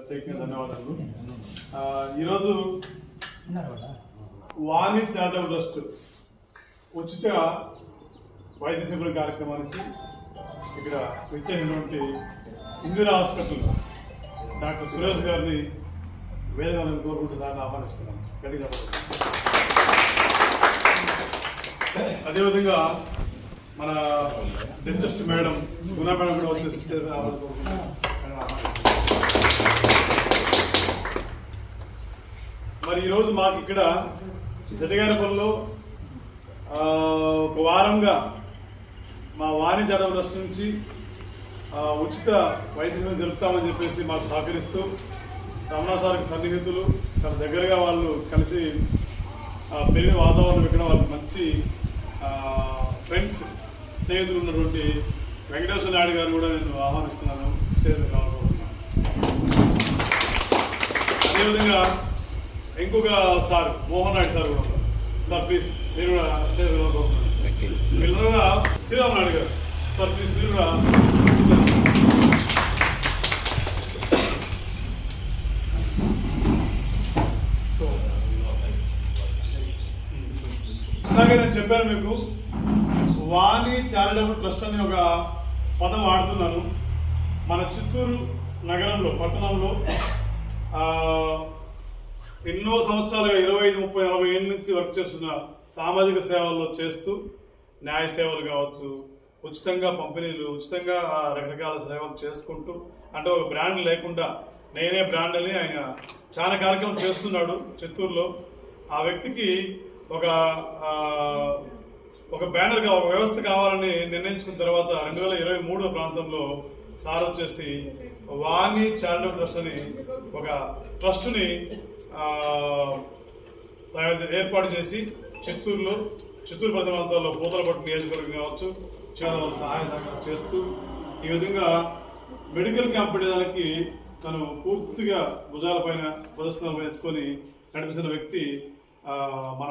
ప్రత్యేకంగా ధన్యవాదాలు. ఈరోజు వాణి చారిటబుల్ ట్రస్ట్ ఉచిత వైద్య శిబిరం కార్యక్రమానికి ఇక్కడ వచ్చేటువంటి ఇందిరా హాస్పిటల్ డాక్టర్ సురేష్ గారిని వేదనలను కోరుకుంటూ దాన్ని ఆహ్వానిస్తున్నాను. గట్టిగా అదేవిధంగా మన డెంటిస్ట్ మేడం గునా మేడం కూడా వచ్చేసి మరి ఈరోజు మాకు ఇక్కడ సెటగారిపల్లిలో ఒక వారంగా మా వాణి చారిటబుల్ ట్రస్ట్ నుంచి ఉచిత వైద్య సేవలు జరుపుతామని చెప్పేసి మాకు సహకరిస్తూ రమణ సార్కి సన్నిహితులు చాలా దగ్గరగా వాళ్ళు కలిసి పెరిగిన వాతావరణం ఇక్కడ వాళ్ళకి మంచి ఫ్రెండ్స్ స్నేహితులు ఉన్నటువంటి వెంకటేశ్వర నాయుడు గారు కూడా నేను ఆహ్వానిస్తున్నాను. స్టేజ్ కావాలనుకుంటున్నాను. అదేవిధంగా ఇంకొక సార్ మోహన్ నాయుడు సార్ కూడా ఉన్నారు. సార్ ప్లీజ్ మీరు కూడా స్టేజ్ కావాలనుకుంటున్నాను. వీళ్ళందరూ కూడా శ్రీరామ్ నాయుడు గారు సార్ ప్లీజ్ మీరు కూడా ఇందాక నేను చెప్పాను మీకు వాణి చారిటబుల్ ట్రస్ట్ అని ఒక పదం వాడుతున్నాను. మన చిత్తూరు నగరంలో పట్టణంలో ఎన్నో సంవత్సరాలుగా 25, 30, 40 ఏళ్ళ నుంచి వర్క్ చేస్తున్న సామాజిక సేవల్లో చేస్తూ న్యాయ సేవలు కావచ్చు, ఉచితంగా పంపిణీలు, ఉచితంగా రకరకాల సేవలు చేసుకుంటూ అంటే ఒక బ్రాండ్ లేకుండా నేనే బ్రాండ్ అని ఆయన చాలా కార్యక్రమం చేస్తున్నాడు చిత్తూరులో. ఆ వ్యక్తికి ఒక బ్యానర్గా ఒక వ్యవస్థ కావాలని నిర్ణయించుకున్న తర్వాత 2023 ప్రాంతంలో సార్ వచ్చేసి వాణి చారిటబుల్ ట్రస్ట్ అని ఒక ట్రస్టుని ఏర్పాటు చేసి చిత్తూరు ప్రజల ప్రాంతాల్లో పూతలపట్టు నియోజకవర్గం కావచ్చు చాలా సహాయం చేస్తూ ఈ విధంగా మెడికల్ క్యాంప్ పెట్టేదానికి తను పూర్తిగా భుజాలపైన ప్రదర్శనలపైన ఎత్తుకొని నడిపిస్తున్న వ్యక్తి మన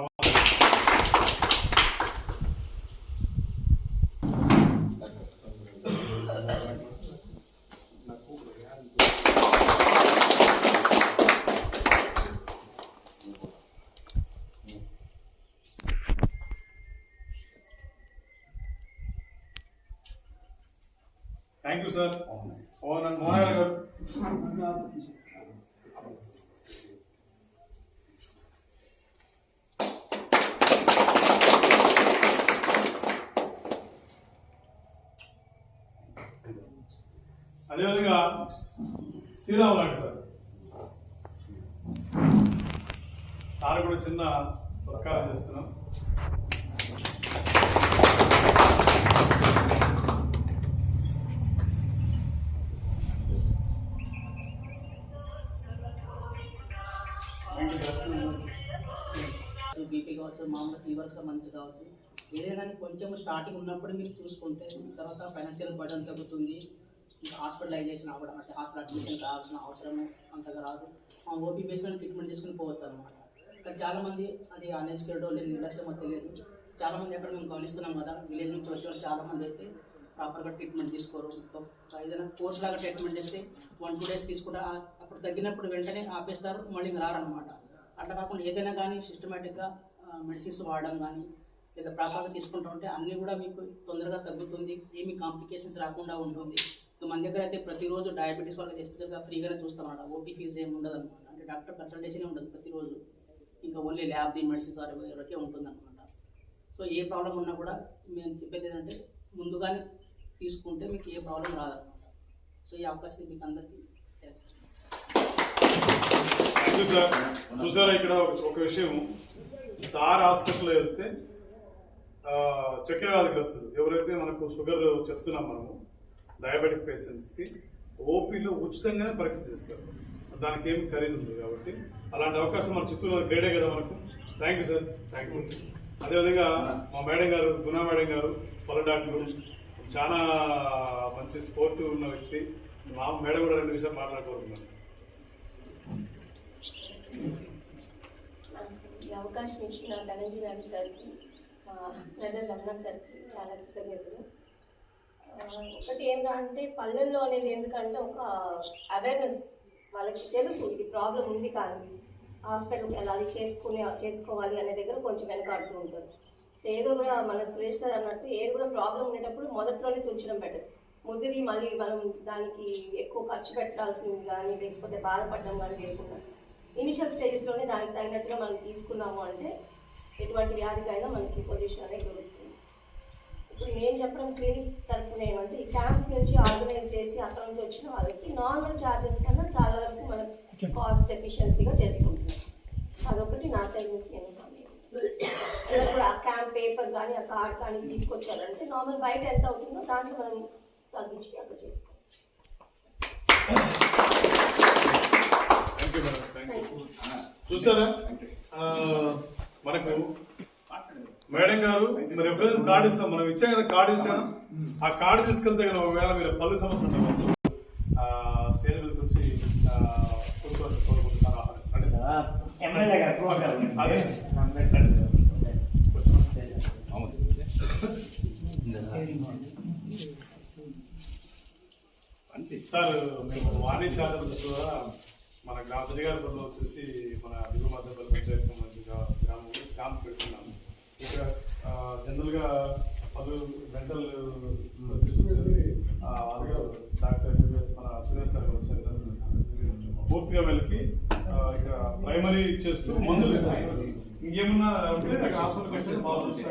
థ్యాంక్ యూ సార్. మోహన్ గారు అదేవిధంగా శ్రీరామ్ నాయుడు సార్ కూడా చిన్న సత్కారం చేస్తున్నాం. బీపీ కావచ్చు, మామూలు ఫీవర్కి సంబంధించి కావచ్చు, ఏదైనా కొంచెం స్టార్టింగ్ ఉన్నప్పుడు మీరు చూసుకుంటే తర్వాత ఫైనాన్షియల్ బర్డన్ తగ్గుతుంది. ఇంకా హాస్పిటలైజేషన్ అవ్వడం అంటే హాస్పిటల్ అడ్మిషన్ కావాల్సిన అవసరం అంతగా రాదు. ఓపీ బేస్మెంట్ ట్రీట్మెంట్ చేసుకుని పోవచ్చు అనమాట. కానీ చాలామంది అది అన్ఎడ్యుకేటెడ్ లేదు, నిర్లక్ష్యమో తెలియదు. చాలామంది ఎక్కడ మేము గమనిస్తున్నాం కదా, విలేజ్ నుంచి వచ్చిన చాలామంది అయితే ప్రాపర్గా ట్రీట్మెంట్ తీసుకోరు. ఏదైనా కోర్స్ లాగా ట్రీట్మెంట్ చేస్తే 1-2 days తీసుకుంటే అప్పుడు తగ్గినప్పుడు వెంటనే ఆపేస్తారు, మళ్ళీ రారనమాట. అట్లా కాకుండా ఏదైనా కానీ సిస్టమేటిక్గా మెడిసిన్స్ వాడడం కానీ లేదా ప్రాపర్గా తీసుకుంటూ ఉంటే అన్నీ కూడా మీకు తొందరగా తగ్గుతుంది, ఏమి కాంప్లికేషన్స్ రాకుండా ఉంటుంది. మన దగ్గర అయితే ప్రతిరోజు డయాబెటీస్ వాళ్ళకి ఎస్పెషల్గా ఫ్రీగానే చూస్తామన్నమాట. ఓపీ ఫీజు ఏమి ఉండదు అనమాట. అంటే డాక్టర్ కన్సల్టేషన్ ఉండదు ప్రతిరోజు, ఇంకా ఓన్లీ ల్యాబ్ది మెడిసిన్స్ వరకే ఉంటుందన్నమాట. సో ఏ ప్రాబ్లం ఉన్నా కూడా మేము చెప్పేది ఏంటంటే ముందుగానే తీసుకుంటే మీకు ఏ ప్రాబ్లం రాదన్నమాట. సో ఈ అవకాశం మీకు అందరికీ సార్. చూసారా ఇక్కడ ఒక విషయం, సార్ హాస్పిటల్లో వెళ్తే చక్కెర వ్యాధిగ్రస్తులు ఎవరైతే మనకు షుగర్ చెప్తున్నాం మనము డయాబెటిక్ పేషెంట్స్కి ఓపీలో ఉచితంగానే పరీక్ష చేస్తారు. దానికి ఏమి ఖరీదు ఉంది కాబట్టి అలాంటి అవకాశం మన చిత్తూరులో గ్రేడే కదా మనకు. Thank you sir, thank you. అదేవిధంగా మా మేడం గారు గునా మేడం గారు పలు డాక్టర్లు చాలా మంచి స్పోర్ట్ ఉన్న వ్యక్తి. మా మేడం కూడా 2 విషయాలు మాట్లాడుకోతున్నాను. అవకాశం ఇచ్చిన ధనంజయ నాయుడు సార్కి, మా బ్రదర్ రమణ సార్కి చాలా కృతజ్ఞతలు. ఒకటి ఏంటంటే పల్లెల్లో అనేది ఎందుకంటే ఒక అవేర్నెస్ వాళ్ళకి తెలుసు ఇది ప్రాబ్లం ఉంది కానీ హాస్పిటల్కి వెళ్ళాలి చేసుకోవాలి అనే దగ్గర కొంచెం వెనకాడుతూ ఉంటారు. సో ఏదో కూడా మన సురేష్ సార్ అన్నట్టు ఏది కూడా ప్రాబ్లం ఉండేటప్పుడు మొదట్లోనే తుంచడం బెటర్. ముదిరి మళ్ళీ మనం దానికి ఎక్కువ ఖర్చు పెట్టాల్సింది కానీ లేకపోతే బాధపడడం కానీ లేకుండా ఇనిషియల్ స్టేజెస్లోనే దానికి తగినట్టుగా మనం తీసుకున్నాము అంటే ఎటువంటి వ్యాధికైనా మనకి సొల్యూషన్ అనేది దొరుకుతుంది. ఇప్పుడు నేను చెప్పడం క్లినిక్ తరఫున ఏమంటే ఈ క్యాంప్స్ నుంచి ఆర్గనైజ్ చేసి అక్కడ నుంచి వచ్చిన వాళ్ళకి నార్మల్ ఛార్జెస్ కన్నా చాలా వరకు మనం కాస్ట్ ఎఫిషియన్సీగా చేసుకుంటున్నాం. అదొకటి నా సైడ్ నుంచి నేను ఇప్పుడు ఆ క్యాంప్ పేపర్ కానీ ఆ కార్డ్ కానీ తీసుకొచ్చారంటే నార్మల్ బయట ఎంత అవుతుందో దాంట్లో మనం తగ్గించి అక్కడ చేసుకోవాలి. చూస్తారా మనకు మేడం గారు రెఫరెన్స్ కార్డు ఇస్తాం, మనం ఇచ్చాం కదా కార్డు ఇచ్చాను. ఆ కార్డు తీసుకెళ్తే కదా ఒకవేళ మీరు పలు సమస్యలు స్టేజ్ మీదకి వచ్చి కోరుకుంటున్నారు. అదే సార్ మేము వాణిజ్య కూడా మన గ్రామ సరిగారిలో వచ్చేసి మన దిగువ మాసపల్లి పంచాయతీ సంబంధించిన క్యాంప్ పెడుతున్నాము. ఇక్కడ జనరల్గా పలు మెంటల్ డాక్టర్ మన సురేష్ సార్ వచ్చారు. పూర్తిగా వెళ్ళి ఇక్కడ ప్రైమరీ ఇచ్చేస్తూ మందులు ఇస్తారు. ఇంకేమన్నా ఉంటే హాస్పిటల్కి వస్తే బాగుంటుంది.